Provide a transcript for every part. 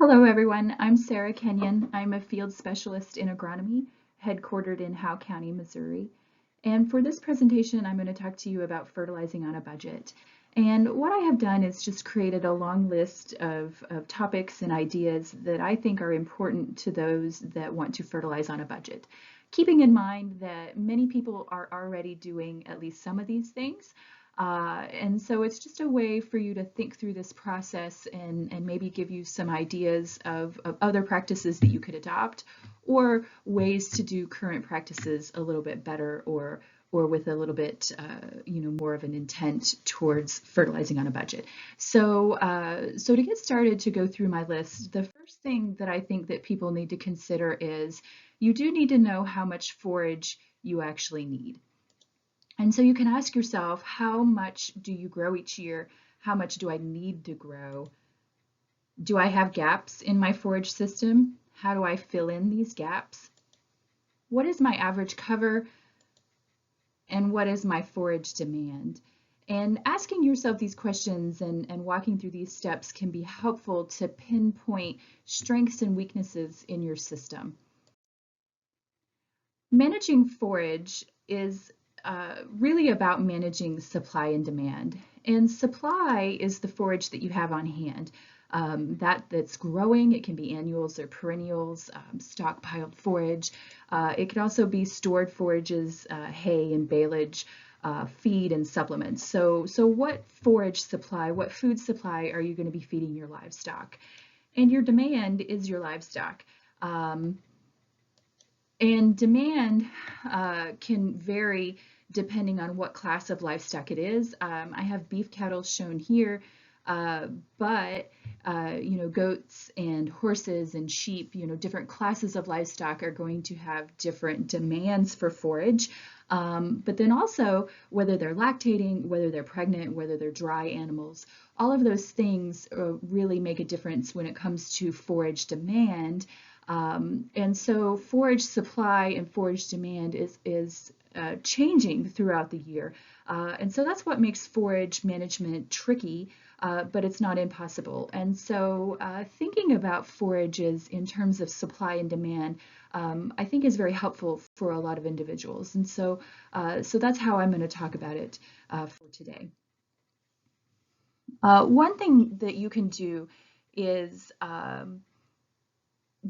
Hello everyone, I'm Sarah Kenyon. I'm a field specialist in agronomy, headquartered in Howe County, Missouri. And for this presentation, I'm going to talk to you about fertilizing on a budget. And what I have done is just created a long list of topics and ideas that I think are important to those that want to fertilize on a budget. Keeping in mind that many people are already doing at least some of these things, and so it's just a way for you to think through this process and maybe give you some ideas of other practices that you could adopt or ways to do current practices a little bit better or with a little bit more of an intent towards fertilizing on a budget. So to get started, to go through my list, the first thing that I think that people need to consider is you do need to know how much forage you actually need. And so you can ask yourself, how much do you grow each year? How much do I need to grow? Do I have gaps in my forage system? How do I fill in these gaps? What is my average cover? And what is my forage demand? And asking yourself these questions and walking through these steps can be helpful to pinpoint strengths and weaknesses in your system. Managing forage is really about managing supply and demand. And supply is the forage that you have on hand. That's growing. It can be annuals or perennials, stockpiled forage. It could also be stored forages, hay and baleage, feed and supplements. So what forage supply, what food supply are you going to be feeding your livestock? And your demand is your livestock. And demand can vary depending on what class of livestock it is. I have beef cattle shown here, but goats and horses and sheep, different classes of livestock are going to have different demands for forage. But then also whether they're lactating, whether they're pregnant, whether they're dry animals, all of those things really make a difference when it comes to forage demand. And so forage supply and forage demand is changing throughout the year. And so that's what makes forage management tricky, but it's not impossible. And so thinking about forages in terms of supply and demand, I think is very helpful for a lot of individuals. And so that's how I'm going to talk about it for today. One thing that you can do is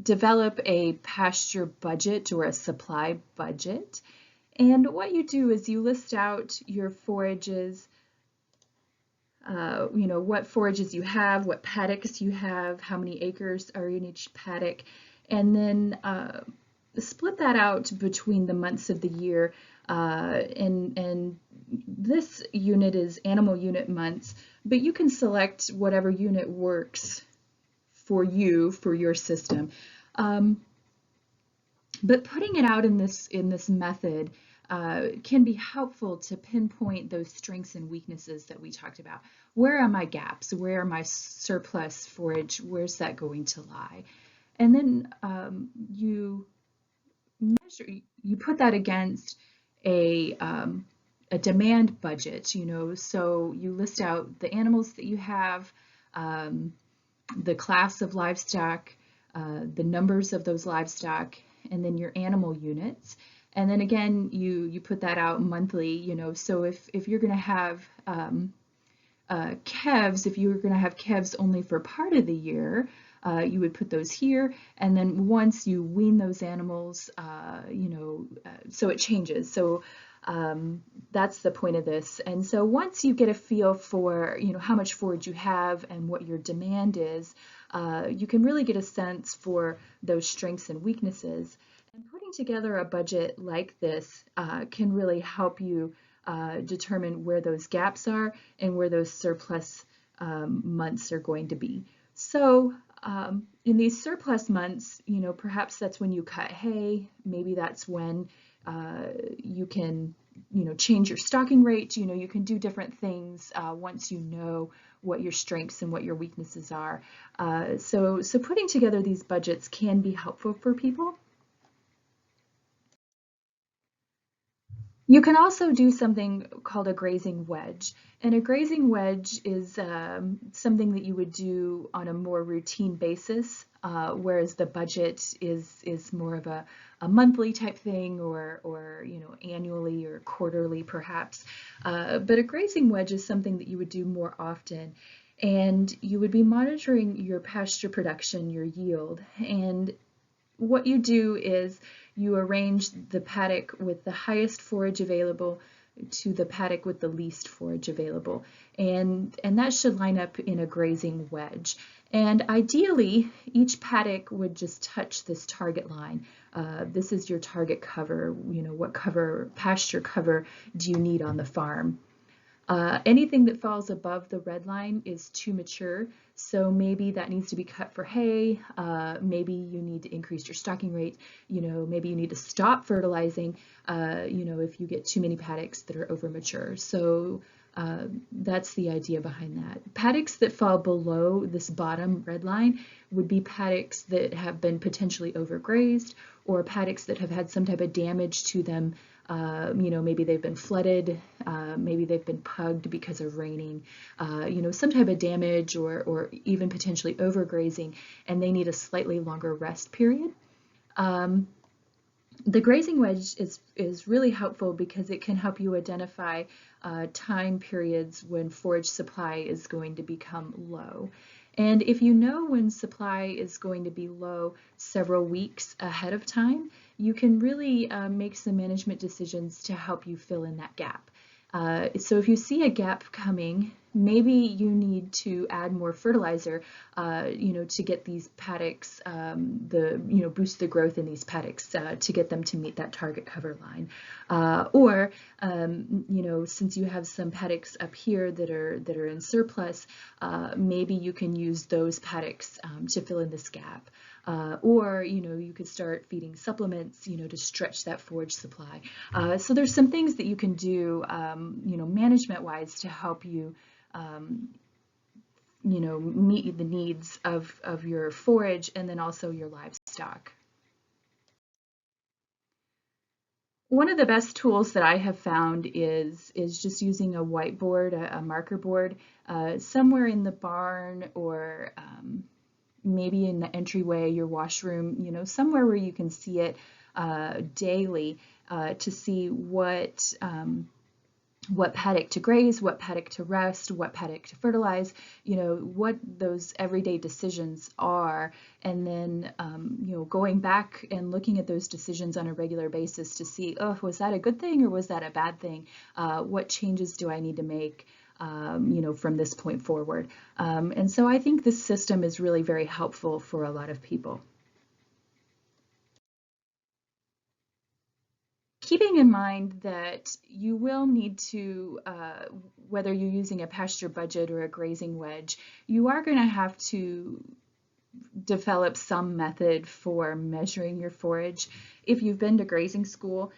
develop a pasture budget or a supply budget. And what you do is you list out your forages, what forages you have, what paddocks you have, how many acres are in each paddock, and then split that out between the months of the year. And this unit is animal unit months, but you can select whatever unit works for you, for your system. But putting it out in this method can be helpful to pinpoint those strengths and weaknesses that we talked about. Where are my gaps? Where are my surplus forage? Where's that going to lie? And then you put that against a demand budget, so you list out the animals that you have, the class of livestock, the numbers of those livestock, and then your animal units. And then again, you put that out monthly, so if you're going to have calves, if you're going to have calves only for part of the year, you would put those here. And then once you wean those animals, so it changes. So that's the point of this. And so once you get a feel for, how much forage you have and what your demand is, you can really get a sense for those strengths and weaknesses. And putting together a budget like this can really help you determine where those gaps are and where those surplus months are going to be. So in these surplus months, perhaps that's when you cut hay, maybe that's when you can, change your stocking rate, you can do different things once you know what your strengths and what your weaknesses are. So putting together these budgets can be helpful for people. You can also do something called a grazing wedge. And a grazing wedge is something that you would do on a more routine basis, whereas the budget is more of a monthly type thing or annually or quarterly perhaps. But a grazing wedge is something that you would do more often. And you would be monitoring your pasture production, your yield, and what you do is you arrange the paddock with the highest forage available to the paddock with the least forage available. And that should line up in a grazing wedge. And ideally, each paddock would just touch this target line. This is your target cover. What pasture cover do you need on the farm? Anything that falls above the red line is too mature, so maybe that needs to be cut for hay. Maybe you need to increase your stocking rate. Maybe you need to stop fertilizing. If you get too many paddocks that are over mature. So that's the idea behind that. Paddocks that fall below this bottom red line would be paddocks that have been potentially overgrazed or paddocks that have had some type of damage to them. Maybe they've been flooded, maybe they've been pugged because of raining, some type of damage or even potentially overgrazing, and they need a slightly longer rest period. The grazing wedge is really helpful because it can help you identify time periods when forage supply is going to become low. And if you know when supply is going to be low several weeks ahead of time, you can really make some management decisions to help you fill in that gap. So if you see a gap coming, maybe you need to add more fertilizer, to get these paddocks, boost the growth in these paddocks to get them to meet that target cover line. Since you have some paddocks up here that are in surplus, maybe you can use those paddocks to fill in this gap. You could start feeding supplements, to stretch that forage supply. So there's some things that you can do, management-wise to help you, meet the needs of your forage and then also your livestock. One of the best tools that I have found is just using a whiteboard, a marker board, somewhere in the barn or maybe in the entryway, your washroom, somewhere where you can see it daily to see what paddock to graze, what paddock to rest, what paddock to fertilize, what those everyday decisions are, and then, going back and looking at those decisions on a regular basis to see, oh, was that a good thing or was that a bad thing? What changes do I need to make? From this point forward. And so I think this system is really very helpful for a lot of people. Keeping in mind that you will need to, whether you're using a pasture budget or a grazing wedge, you are going to have to develop some method for measuring your forage. If you've been to grazing school,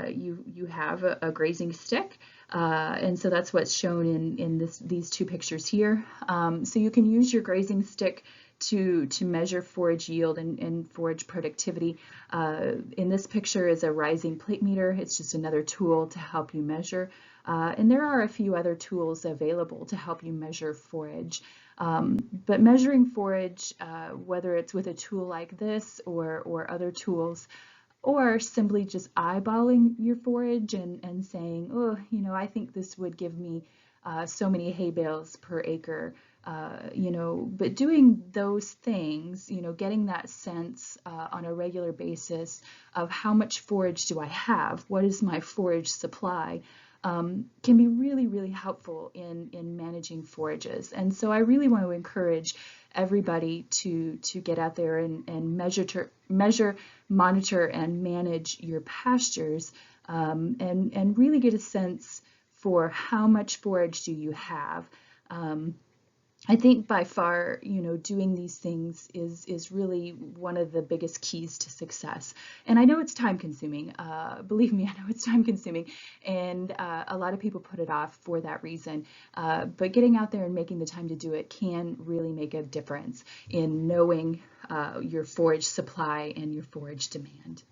you have a grazing stick, and so that's what's shown in these two pictures here. So you can use your grazing stick to measure forage yield and forage productivity. In this picture is a rising plate meter. It's just another tool to help you measure. And there are a few other tools available to help you measure forage. But measuring forage, whether it's with a tool like this or other tools, or simply just eyeballing your forage and saying, oh, I think this would give me so many hay bales per acre, but doing those things, getting that sense on a regular basis of how much forage do I have, what is my forage supply, can be really, really helpful in managing forages. And so I really want to encourage everybody to get out there and measure, monitor, and manage your pastures, and really get a sense for how much forage do you have. I think by far, doing these things is really one of the biggest keys to success. And I know it's time consuming. Believe me, I know it's time consuming. And a lot of people put it off for that reason. But getting out there and making the time to do it can really make a difference in knowing your forage supply and your forage demand.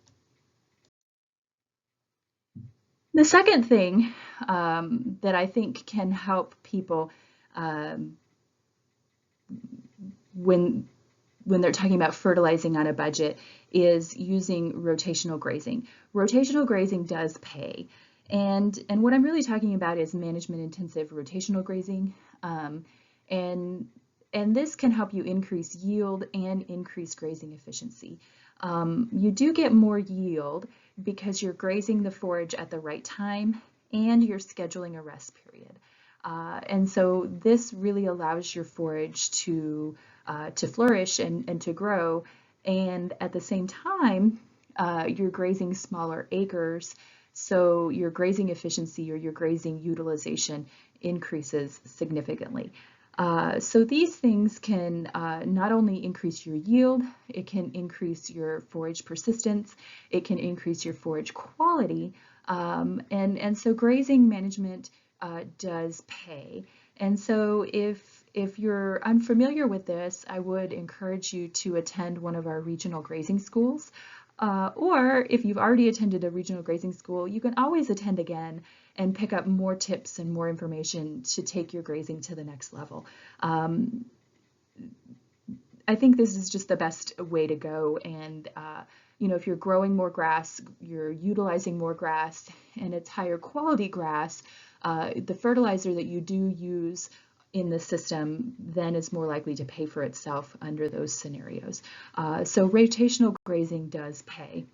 The second thing that I think can help people um, when they're talking about fertilizing on a budget is using rotational grazing. Rotational grazing does pay. And what I'm really talking about is management intensive rotational grazing. Um, and, and this can help you increase yield and increase grazing efficiency. You do get more yield because you're grazing the forage at the right time and you're scheduling a rest period. And so this really allows your forage to flourish and to grow. And at the same time, you're grazing smaller acres, so your grazing efficiency or your grazing utilization increases significantly. So these things can not only increase your yield, it can increase your forage persistence, it can increase your forage quality, and so grazing management does pay. And so if you're unfamiliar with this, I would encourage you to attend one of our regional grazing schools. Or if you've already attended a regional grazing school, you can always attend again and pick up more tips and more information to take your grazing to the next level. I think this is just the best way to go. And you know, if you're growing more grass, you're utilizing more grass, and it's higher quality grass, the fertilizer that you do use in the system then is more likely to pay for itself under those scenarios. So rotational grazing does pay.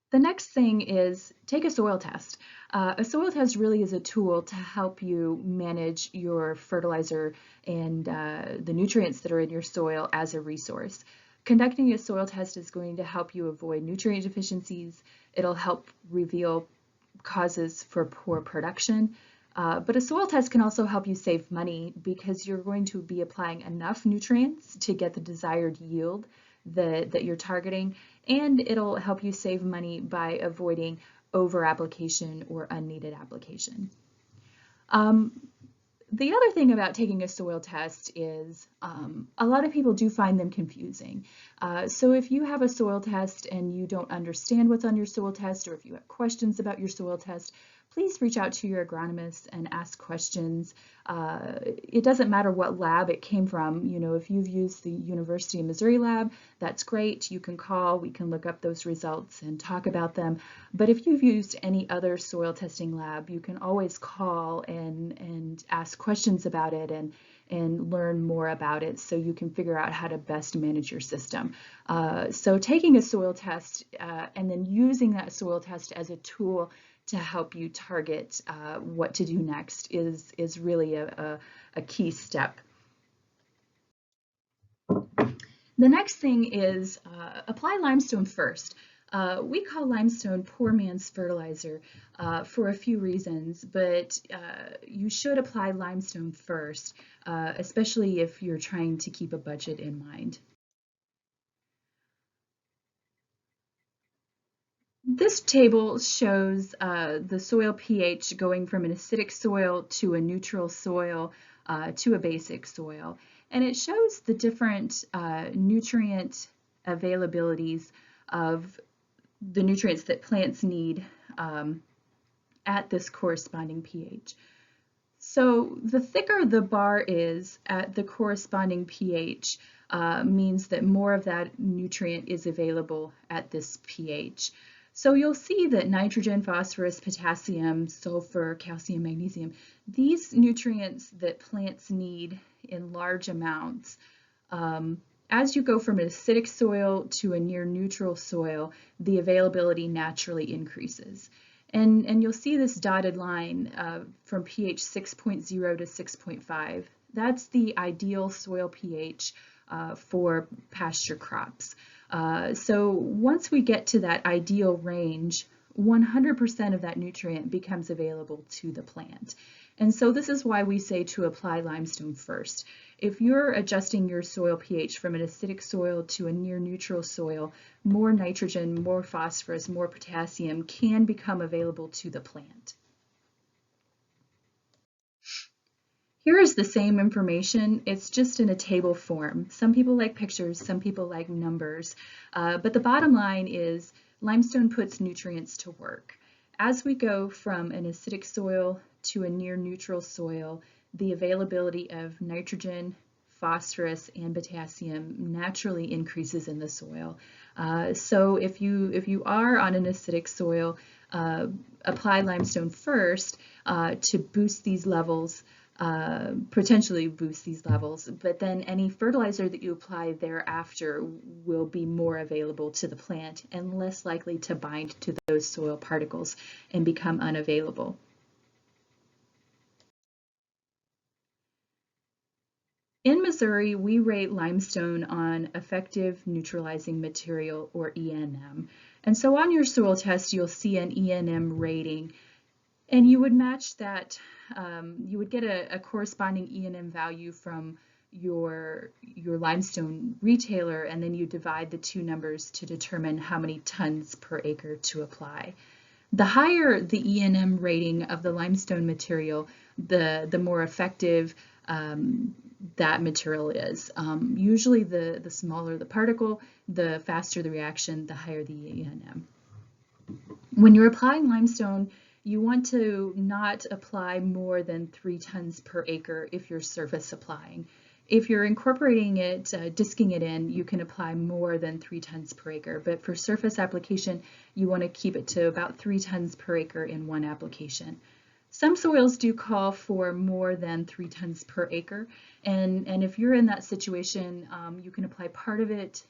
The next thing is take a soil test. A soil test really is a tool to help you manage your fertilizer and the nutrients that are in your soil as a resource. Conducting a soil test is going to help you avoid nutrient deficiencies. It'll help reveal causes for poor production. But a soil test can also help you save money because you're going to be applying enough nutrients to get the desired yield that you're targeting, and it'll help you save money by avoiding over application or unneeded application. The other thing about taking a soil test is a lot of people do find them confusing. So if you have a soil test and you don't understand what's on your soil test, or if you have questions about your soil test, please reach out to your agronomist and ask questions. It doesn't matter what lab it came from. You know, if you've used the University of Missouri lab, that's great. You can call, we can look up those results and talk about them. But if you've used any other soil testing lab, you can always call and ask questions about it and learn more about it so you can figure out how to best manage your system. So taking a soil test and then using that soil test as a tool to help you target what to do next is really a key step. The next thing is apply limestone first. We call limestone poor man's fertilizer for a few reasons, but you should apply limestone first, especially if you're trying to keep a budget in mind. This table shows the soil pH going from an acidic soil to a neutral soil to a basic soil. And it shows the different nutrient availabilities of the nutrients that plants need at this corresponding pH. So the thicker the bar is at the corresponding pH means that more of that nutrient is available at this pH. So you'll see that nitrogen, phosphorus, potassium, sulfur, calcium, magnesium, these nutrients that plants need in large amounts, as you go from an acidic soil to a near neutral soil, the availability naturally increases. And you'll see this dotted line from pH 6.0 to 6.5. That's the ideal soil pH for pasture crops. So once we get to that ideal range, 100% of that nutrient becomes available to the plant. And so this is why we say to apply limestone first. If you're adjusting your soil pH from an acidic soil to a near neutral soil, more nitrogen, more phosphorus, more potassium can become available to the plant. Here is the same information, it's just in a table form. Some people like pictures, some people like numbers, but the bottom line is limestone puts nutrients to work. As we go from an acidic soil to a near neutral soil, the availability of nitrogen, phosphorus, and potassium naturally increases in the soil. So if you are on an acidic soil, apply limestone first to boost these levels, potentially boost these levels, but then any fertilizer that you apply thereafter will be more available to the plant and less likely to bind to those soil particles and become unavailable. In Missouri, we rate limestone on effective neutralizing material, or ENM. And so on your soil test, you'll see an ENM rating, and you would match that, you would get a corresponding ENM value from your limestone retailer, and then you divide the two numbers to determine how many tons per acre to apply. The higher the ENM rating of the limestone material, the more effective that material is. Usually the smaller the particle, the faster the reaction, the higher the ENM. When you're applying limestone, you want to not apply more than 3 tons per acre if you're surface applying. If you're incorporating it, disking it in, you can apply more than 3 tons per acre, but for surface application, you want to keep it to about 3 tons per acre in one application. Some soils do call for more than 3 tons per acre, and if you're in that situation, you can apply part of it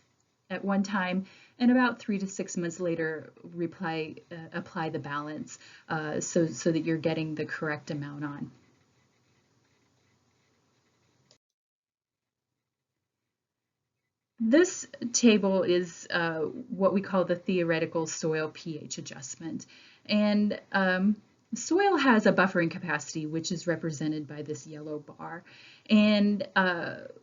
at one time, and about 3 to 6 months later, apply the balance so that you're getting the correct amount on. This table is what we call the theoretical soil pH adjustment, and soil has a buffering capacity, which is represented by this yellow bar. And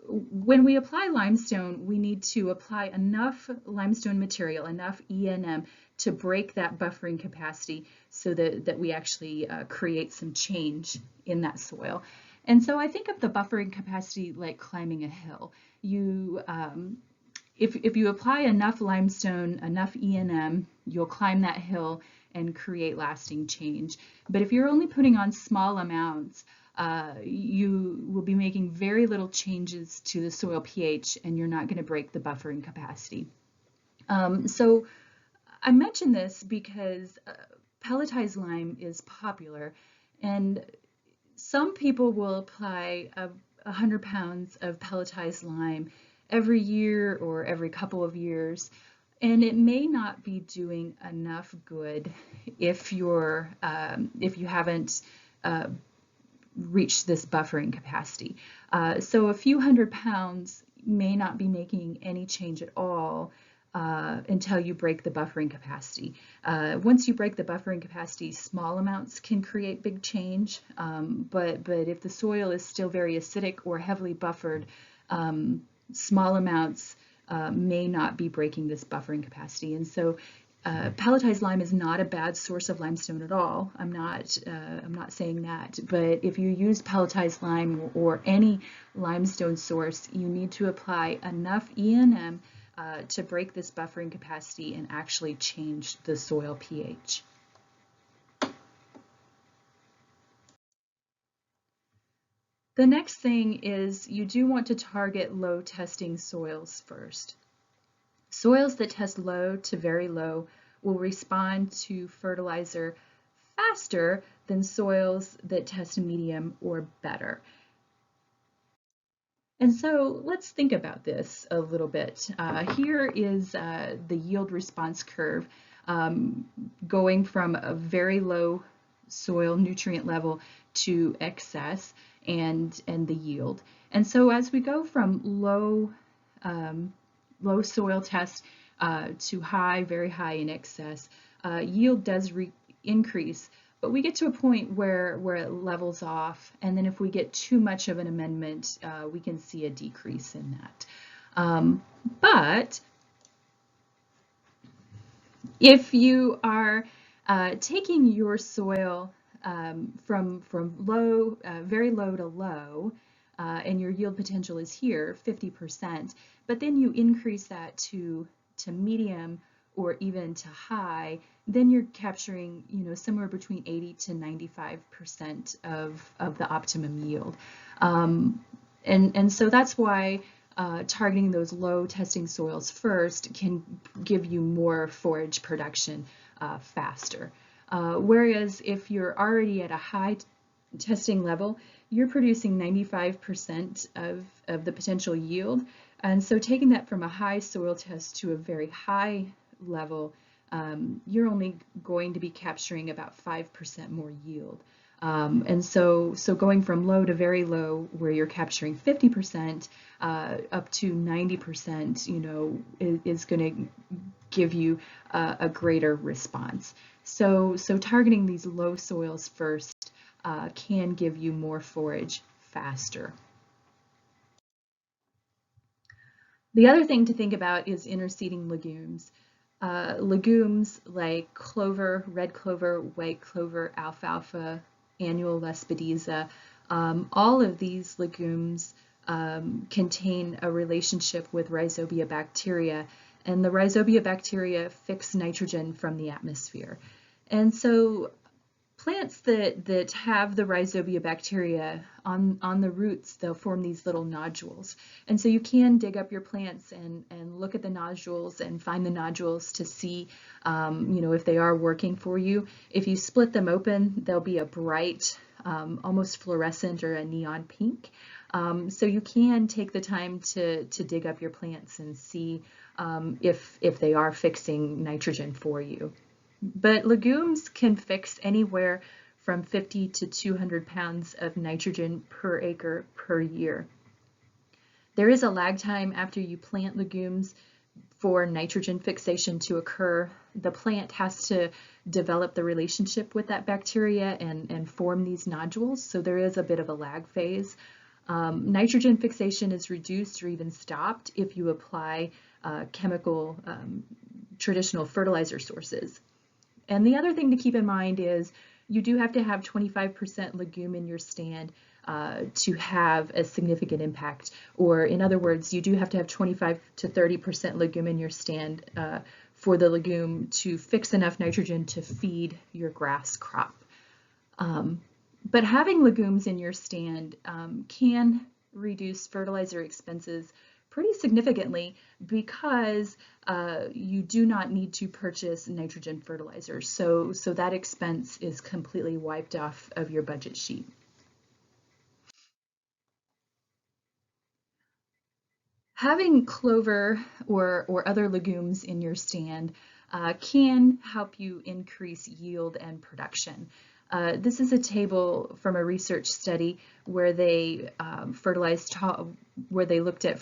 when we apply limestone, we need to apply enough limestone material, enough ENM, to break that buffering capacity so that we actually create some change in that soil. And so I think of the buffering capacity like climbing a hill. If you apply enough limestone, enough ENM, you'll climb that hill and create lasting change. But if you're only putting on small amounts, you will be making very little changes to the soil pH, and you're not going to break the buffering capacity. So I mention this because pelletized lime is popular, and some people will apply 100 pounds of pelletized lime every year or every couple of years. And it may not be doing enough good if you haven't reached this buffering capacity. So a few 100 pounds may not be making any change at all until you break the buffering capacity. Once you break the buffering capacity, small amounts can create big change, but if the soil is still very acidic or heavily buffered, small amounts may not be breaking this buffering capacity. And so pelletized lime is not a bad source of limestone at all. I'm not saying that, but if you use pelletized lime or any limestone source, you need to apply enough ENM to break this buffering capacity and actually change the soil pH. The next thing is you do want to target low testing soils first. Soils that test low to very low will respond to fertilizer faster than soils that test medium or better. And so let's think about this a little bit. Here is the yield response curve going from a very low soil nutrient level to excess and the yield. And so as we go from low soil test to high, very high in excess, yield does increase, but we get to a point where it levels off, and then if we get too much of an amendment, we can see a decrease in that. But if you are taking your soil from low, very low to low, and your yield potential is here, 50%, but then you increase that to medium or even to high, then you're capturing, somewhere between 80 to 95% of the optimum yield. And so that's why targeting those low testing soils first can give you more forage production faster. Whereas if you're already at a high testing level, you're producing 95% of the potential yield. And so taking that from a high soil test to a very high level, you're only going to be capturing about 5% more yield. And so going from low to very low, where you're capturing 50%, up to 90%, is going to give you a greater response. So targeting these low soils first can give you more forage faster. The other thing to think about is interseeding legumes. Legumes like clover, red clover, white clover, alfalfa, annual lespedeza, all of these legumes contain a relationship with rhizobia bacteria, and the rhizobia bacteria fix nitrogen from the atmosphere. And so plants that have the rhizobia bacteria on the roots, they'll form these little nodules. And so you can dig up your plants and look at the nodules and find the nodules to see, if they are working for you. If you split them open, they'll be a bright, almost fluorescent or a neon pink. So you can take the time to dig up your plants and see if they are fixing nitrogen for you. But legumes can fix anywhere from 50 to 200 pounds of nitrogen per acre per year. There is a lag time after you plant legumes for nitrogen fixation to occur. The plant has to develop the relationship with that bacteria and form these nodules, so there is a bit of a lag phase. Nitrogen fixation is reduced or even stopped if you apply chemical traditional fertilizer sources. And the other thing to keep in mind is you do have to have 25% legume in your stand to have a significant impact. Or in other words, you do have to have 25 to 30% legume in your stand for the legume to fix enough nitrogen to feed your grass crop. But having legumes in your stand can reduce fertilizer expenses pretty significantly because you do not need to purchase nitrogen fertilizer. So that expense is completely wiped off of your budget sheet. Having clover or other legumes in your stand can help you increase yield and production. This is a table from a research study where they looked at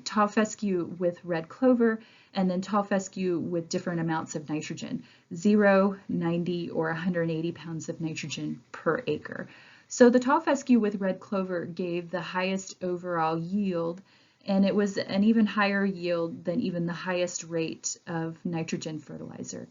tall fescue with red clover and then tall fescue with different amounts of nitrogen, 0, 90, or 180 pounds of nitrogen per acre. So the tall fescue with red clover gave the highest overall yield, and it was an even higher yield than even the highest rate of nitrogen fertilizer.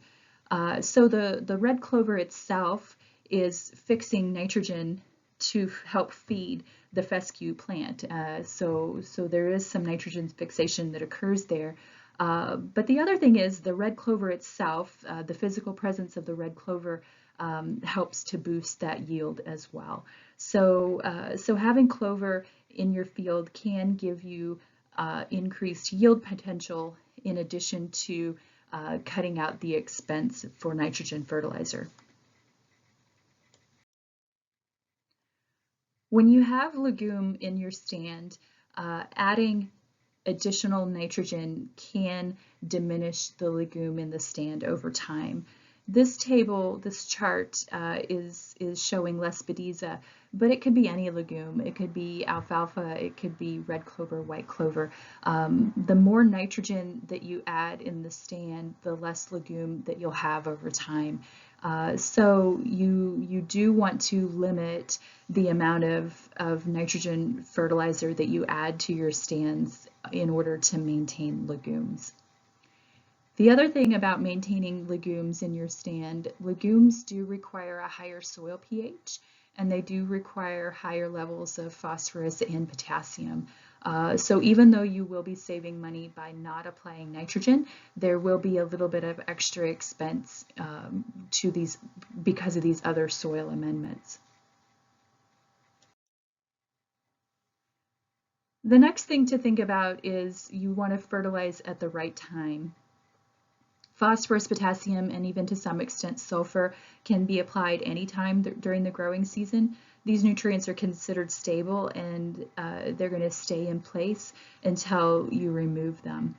So the red clover itself is fixing nitrogen to help feed the fescue plant. So there is some nitrogen fixation that occurs there. But the other thing is the red clover itself, the physical presence of the red clover helps to boost that yield as well. So having clover in your field can give you increased yield potential in addition to cutting out the expense for nitrogen fertilizer. When you have legume in your stand, adding additional nitrogen can diminish the legume in the stand over time. This chart is showing lespedeza, but it could be any legume. It could be alfalfa, it could be red clover, white clover. The more nitrogen that you add in the stand, the less legume that you'll have over time. So you do want to limit the amount of nitrogen fertilizer that you add to your stands in order to maintain legumes. The other thing about maintaining legumes in your stand, legumes do require a higher soil pH, and they do require higher levels of phosphorus and potassium. So even though you will be saving money by not applying nitrogen, there will be a little bit of extra expense to these because of these other soil amendments. The next thing to think about is you want to fertilize at the right time. Phosphorus, potassium, and even to some extent sulfur can be applied anytime during the growing season. These nutrients are considered stable and they're going to stay in place until you remove them.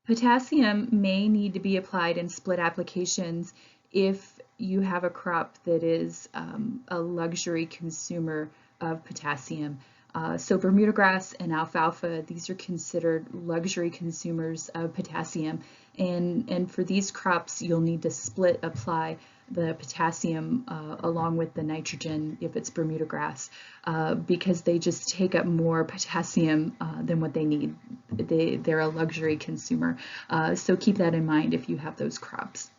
Potassium may need to be applied in split applications if you have a crop that is a luxury consumer of potassium. So Bermuda grass and alfalfa, these are considered luxury consumers of potassium. And for these crops, you'll need to split apply the potassium along with the nitrogen if it's Bermuda grass because they just take up more potassium than what they need. They're a luxury consumer. So keep that in mind if you have those crops.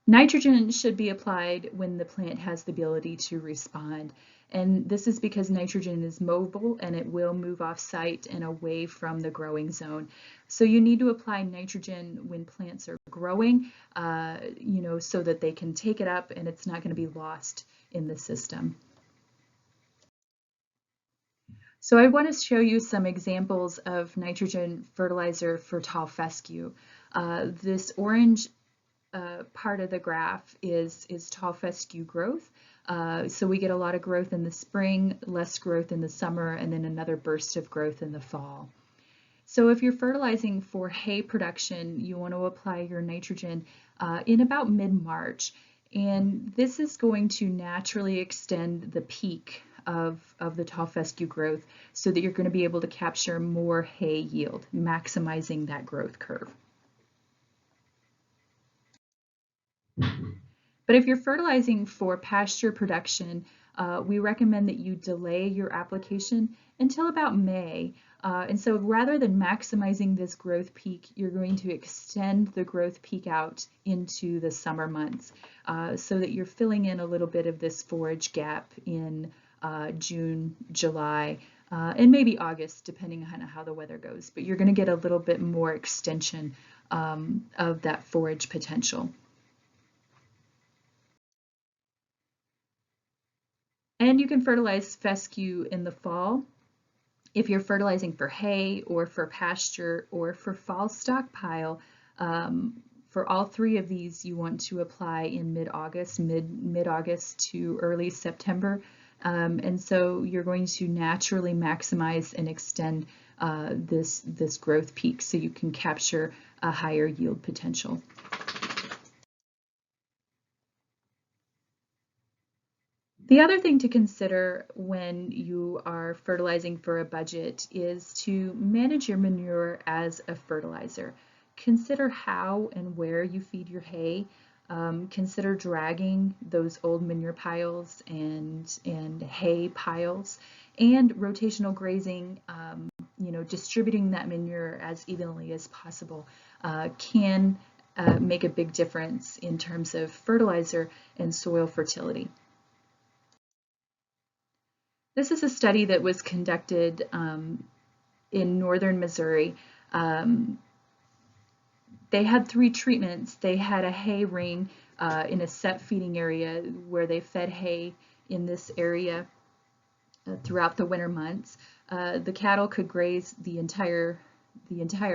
Nitrogen should be applied when the plant has the ability to respond. And this is because nitrogen is mobile and it will move off site and away from the growing zone. So you need to apply nitrogen when plants are growing, so that they can take it up and it's not going to be lost in the system. So I want to show you some examples of nitrogen fertilizer for tall fescue. This orange part of the graph is tall fescue growth. So we get a lot of growth in the spring, less growth in the summer, and then another burst of growth in the fall. So if you're fertilizing for hay production, you want to apply your nitrogen in about mid-March. And this is going to naturally extend the peak of the tall fescue growth so that you're going to be able to capture more hay yield, maximizing that growth curve. But if you're fertilizing for pasture production, we recommend that you delay your application until about May. And so rather than maximizing this growth peak, you're going to extend the growth peak out into the summer months so that you're filling in a little bit of this forage gap in June, July, and maybe August, depending on how the weather goes. But you're going to get a little bit more extension of that forage potential. And you can fertilize fescue in the fall if you're fertilizing for hay or for pasture or for fall stockpile. For all three of these, you want to apply in mid-August, mid-August to early September. And so you're going to naturally maximize and extend this growth peak so you can capture a higher yield potential. The other thing to consider when you are fertilizing for a budget is to manage your manure as a fertilizer. Consider how and where you feed your hay. Consider dragging those old manure piles and hay piles, and rotational grazing, distributing that manure as evenly as possible can make a big difference in terms of fertilizer and soil fertility. This is a study that was conducted in northern Missouri. They had 3 treatments. They had a hay ring in a set feeding area where they fed hay in this area throughout the winter months. The cattle could graze the entire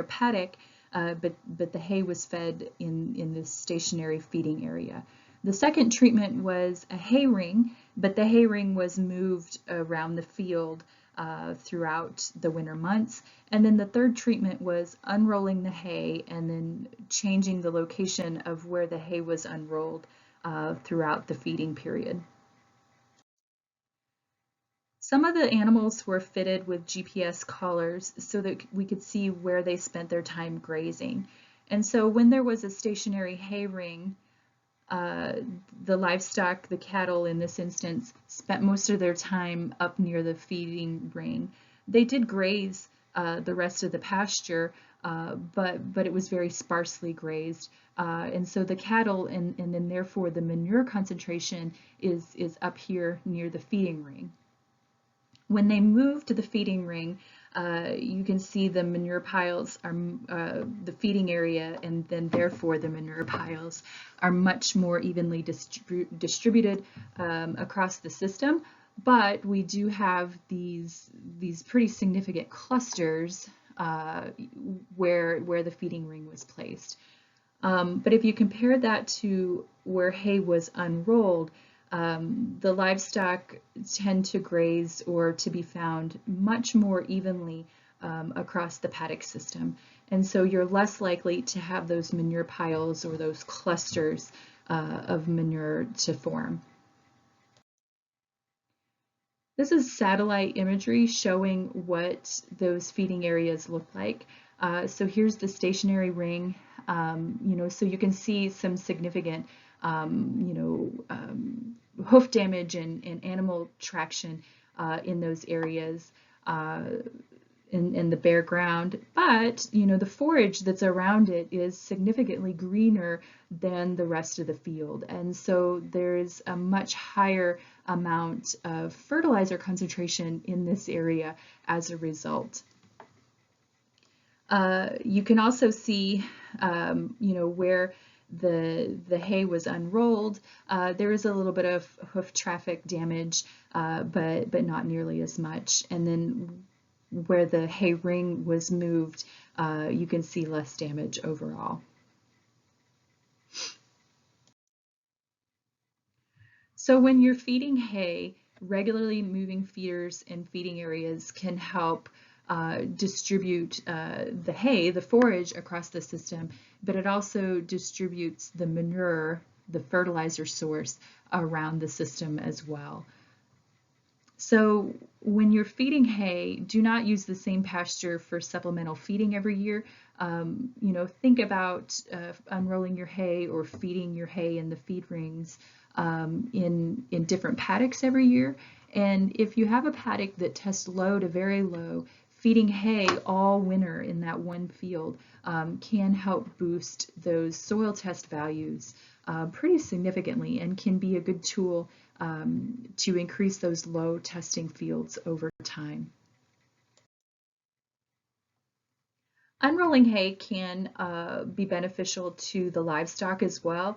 paddock, but the hay was fed in this stationary feeding area. The second treatment was a hay ring, but the hay ring was moved around the field throughout the winter months. And then the third treatment was unrolling the hay and then changing the location of where the hay was unrolled throughout the feeding period. Some of the animals were fitted with GPS collars so that we could see where they spent their time grazing. And so when there was a stationary hay ring, the livestock, the cattle in this instance, spent most of their time up near the feeding ring. They did graze the rest of the pasture, but it was very sparsely grazed. And so the cattle and then therefore the manure concentration is up here near the feeding ring. When they move to the feeding ring, you can see the manure piles are the feeding area, and then therefore the manure piles are much more evenly distributed across the system. But we do have these pretty significant clusters where the feeding ring was placed. But if you compare that to where hay was unrolled, the livestock tend to graze or to be found much more evenly across the paddock system. And so you're less likely to have those manure piles or those clusters of manure to form. This is satellite imagery showing what those feeding areas look like. So here's the stationary ring, so you can see some significant, hoof damage and animal traction in those areas in the bare ground. But, the forage that's around it is significantly greener than the rest of the field. And so there's a much higher amount of fertilizer concentration in this area as a result. You can also see, where the hay was unrolled. There is a little bit of hoof traffic damage, but not nearly as much. And then where the hay ring was moved, you can see less damage overall. So when you're feeding hay, regularly moving feeders and feeding areas can help distribute the hay, the forage, across the system, but it also distributes the manure, the fertilizer source, around the system as well. So when you're feeding hay, do not use the same pasture for supplemental feeding every year. Think about unrolling your hay or feeding your hay in the feed rings in different paddocks every year. And if you have a paddock that tests low to very low, feeding hay all winter in that one field can help boost those soil test values pretty significantly and can be a good tool to increase those low testing fields over time. Unrolling hay can be beneficial to the livestock as well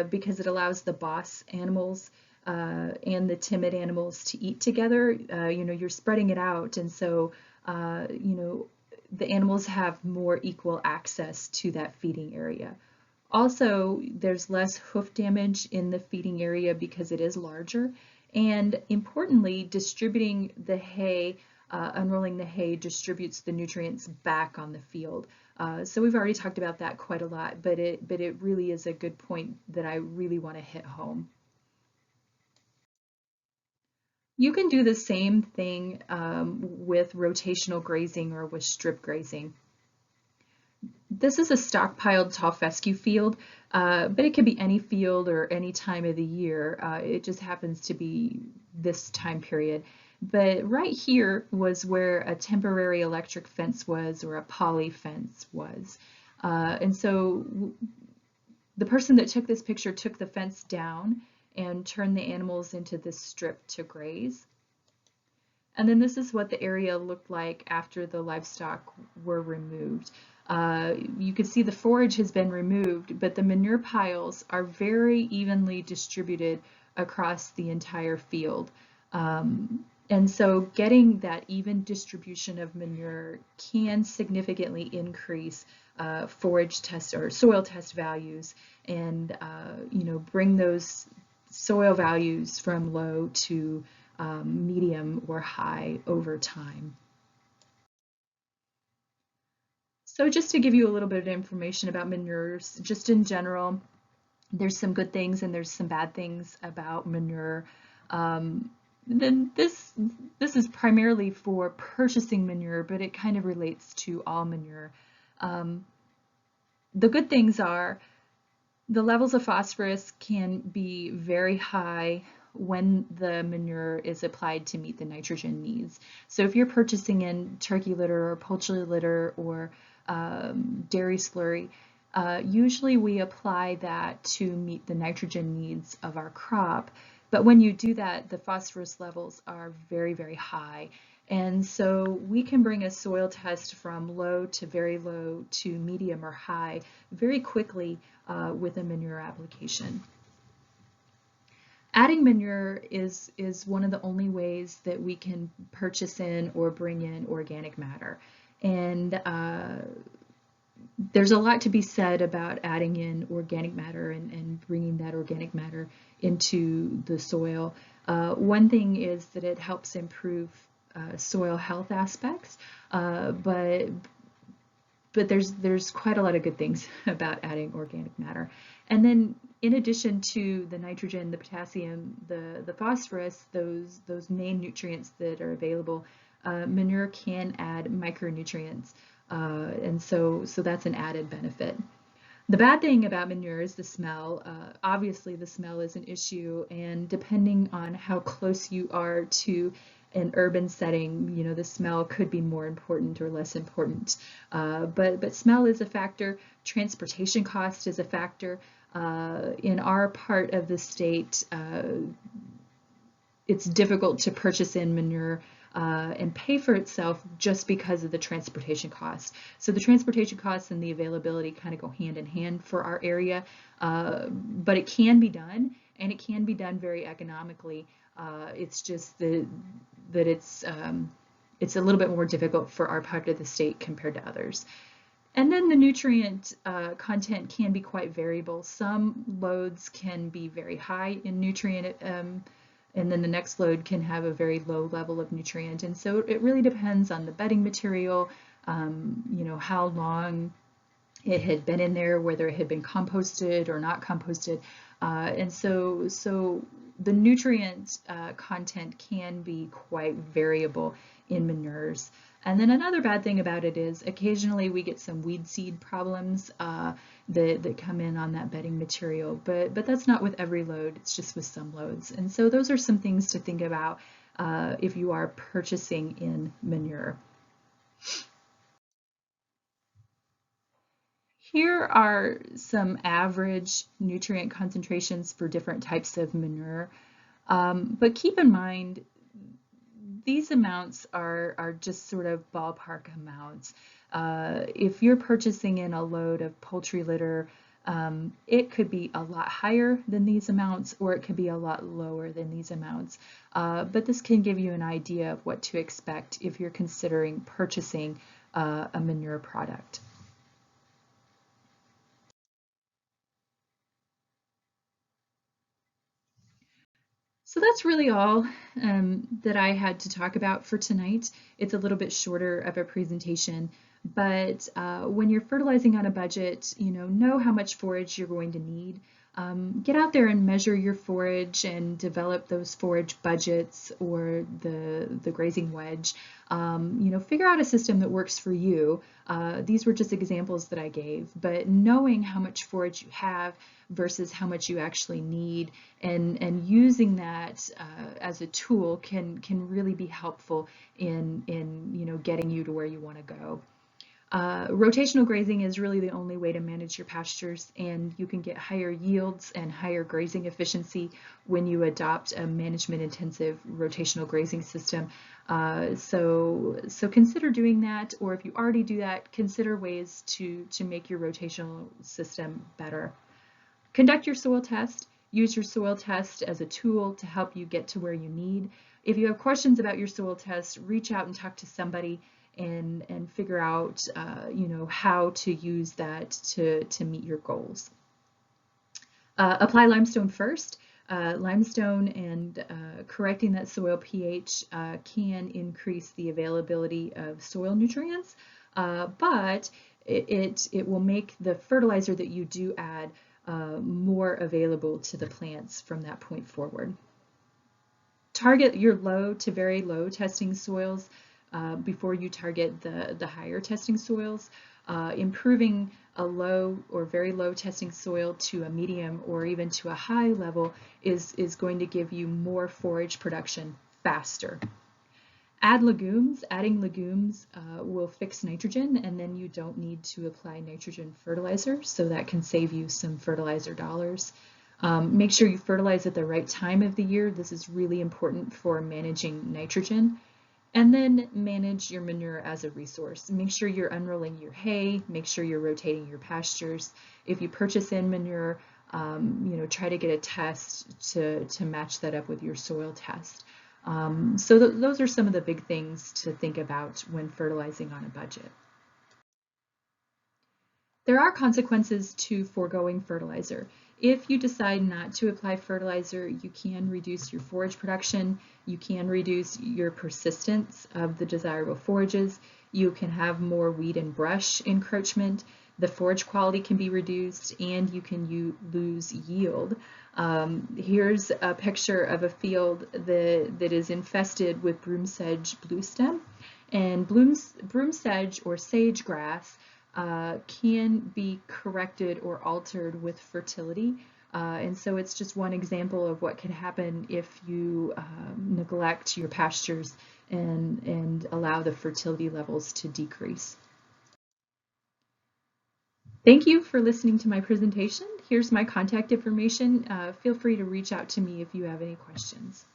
because it allows the boss animals and the timid animals to eat together. You're spreading it out, and so the animals have more equal access to that feeding area. Also, there's less hoof damage in the feeding area because it is larger. And importantly, distributing the hay, unrolling the hay distributes the nutrients back on the field. So we've already talked about that quite a lot, but it really is a good point that I really want to hit home. You can do the same thing with rotational grazing or with strip grazing. This is a stockpiled tall fescue field, but it could be any field or any time of the year. It just happens to be this time period. But right here was where a temporary electric fence was, or a poly fence was. And so the person that took this picture took the fence down and turned the animals into this strip to graze. And then this is what the area looked like after the livestock were removed. You can see the forage has been removed, but the manure piles are very evenly distributed across the entire field. And so getting that even distribution of manure can significantly increase forage test or soil test values and bring those soil values from low to medium or high over time. So just to give you a little bit of information about manures, just in general, there's some good things and there's some bad things about manure. Then this is primarily for purchasing manure, but it kind of relates to all manure. The good things are the levels of phosphorus can be very high when the manure is applied to meet the nitrogen needs. So if you're purchasing in turkey litter or poultry litter or dairy slurry. Usually we apply that to meet the nitrogen needs of our crop, but when you do that, the phosphorus levels are very, very high. And so we can bring a soil test from low to very low to medium or high very quickly with a manure application. Adding manure is one of the only ways that we can purchase in or bring in organic matter. And there's a lot to be said about adding in organic matter and bringing that organic matter into the soil. One thing is that it helps improve soil health aspects, but there's quite a lot of good things about adding organic matter. And then in addition to the nitrogen, the potassium, the phosphorus, those main nutrients that are available, manure can add micronutrients. And so that's an added benefit. The bad thing about manure is the smell. Obviously the smell is an issue, and depending on how close you are to an urban setting, you know, the smell could be more important or less important. But smell is a factor. Transportation cost is a factor. In our part of the state, it's difficult to purchase in manure and pay for itself just because of the transportation costs. So the transportation costs and the availability kind of go hand in hand for our area, but it can be done, and it can be done very economically. It's just that it's a little bit more difficult for our part of the state compared to others. And then the nutrient content can be quite variable. Some loads can be very high in nutrient, and then the next load can have a very low level of nutrient. And so it really depends on the bedding material, you know, how long it had been in there, whether it had been composted or not composted. And so the nutrient content can be quite variable in manures. And then another bad thing about it is occasionally we get some weed seed problems that come in on that bedding material, but that's not with every load, it's just with some loads. And so those are some things to think about if you are purchasing in manure. Here are some average nutrient concentrations for different types of manure, but keep in mind these amounts are just sort of ballpark amounts. If you're purchasing in a load of poultry litter, it could be a lot higher than these amounts, or it could be a lot lower than these amounts. But this can give you an idea of what to expect if you're considering purchasing a manure product. So that's really all that I had to talk about for tonight. It's a little bit shorter of a presentation, but when you're fertilizing on a budget, know how much forage you're going to need. Get out there and measure your forage and develop those forage budgets or the grazing wedge. Figure out a system that works for you. These were just examples that I gave, but knowing how much forage you have versus how much you actually need and using that as a tool can really be helpful in getting you to where you want to go. Rotational grazing is really the only way to manage your pastures, and you can get higher yields and higher grazing efficiency when you adopt a management-intensive rotational grazing system. So consider doing that, or if you already do that, consider ways to make your rotational system better. Conduct your soil test. Use your soil test as a tool to help you get to where you need. If you have questions about your soil test, reach out and talk to somebody and figure out how to use that to meet your goals. Apply limestone first. Limestone and correcting that soil pH can increase the availability of soil nutrients, but it will make the fertilizer that you do add more available to the plants from that point forward. Target your low to very low testing soils before you target the higher testing soils. Improving a low or very low testing soil to a medium or even to a high level is going to give you more forage production faster. Add legumes. Adding legumes will fix nitrogen, and then you don't need to apply nitrogen fertilizer, so that can save you some fertilizer dollars. Make sure you fertilize at the right time of the year. This is really important for managing nitrogen. And then manage your manure as a resource. Make sure you're unrolling your hay, make sure you're rotating your pastures. If you purchase in manure, try to get a test to match that up with your soil test. Those are some of the big things to think about when fertilizing on a budget. There are consequences to foregoing fertilizer. If you decide not to apply fertilizer, you can reduce your forage production, you can reduce your persistence of the desirable forages, you can have more weed and brush encroachment, the forage quality can be reduced, and you can lose yield. Here's a picture of a field that is infested with broom sedge bluestem, and broom sedge or sage grass can be corrected or altered with fertility. And so it's just one example of what can happen if you neglect your pastures and allow the fertility levels to decrease. Thank you for listening to my presentation. Here's my contact information. Feel free to reach out to me if you have any questions.